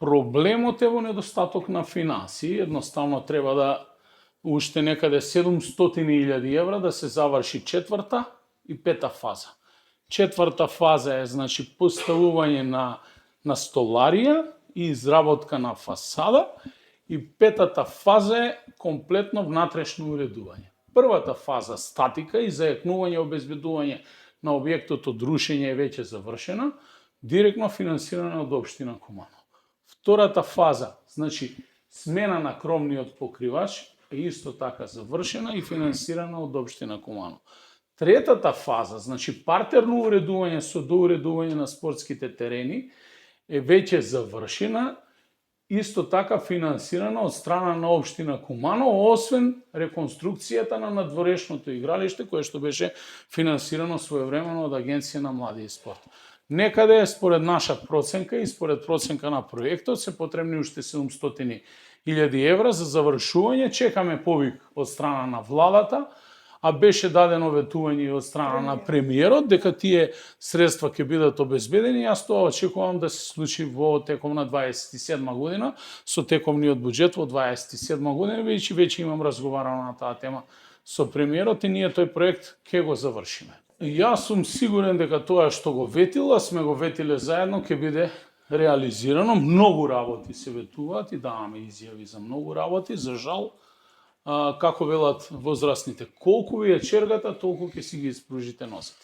Проблемот е во недостаток на финансии, едноставно треба да уште некаде 700.000 евра да се заврши четврта и пета фаза. Четврта фаза е значи поставување на столарија и изработка на фасада и петата фаза е комплетно внатрешно уредување. Првата фаза статика и зајакнување и обезбедување на објектот од рушење е веќе завршена, директно финансирана од општина Куманово. Втората фаза, значи смена на кровниот покривач е исто така завршена и финансирана од општина Куманово. Третата фаза, значи партерно уредување со доуредување на спортските терени е веќе завршена, исто така финансирана од страна на општина Куманово, освен реконструкцијата на надворешното игралиште кое што беше финансирано своевремено од Агенција на млади и спорт. Некаде според наша проценка и според проценка на проектот се потребни уште 700.000 евра за завршување. Чекаме повик од страна на владата, а беше дадено ветување и од страна на премиерот дека тие средства ќе бидат обезбедени. Јас тоа очекувам да се случи во теком на 27 година, со текомниот буџет во 27 година, веќе имам разговарано на таа тема со премиерот и ние тој проект ќе го завршиме. Јас сум сигурен дека тоа што го ветила, сме го ветиле заедно, ќе биде реализирано. Многу работи се ветуваат и даваме изјави за многу работи. За жал, како велат возрастните, колку ви е чергата, толку ќе си ги испружите носите.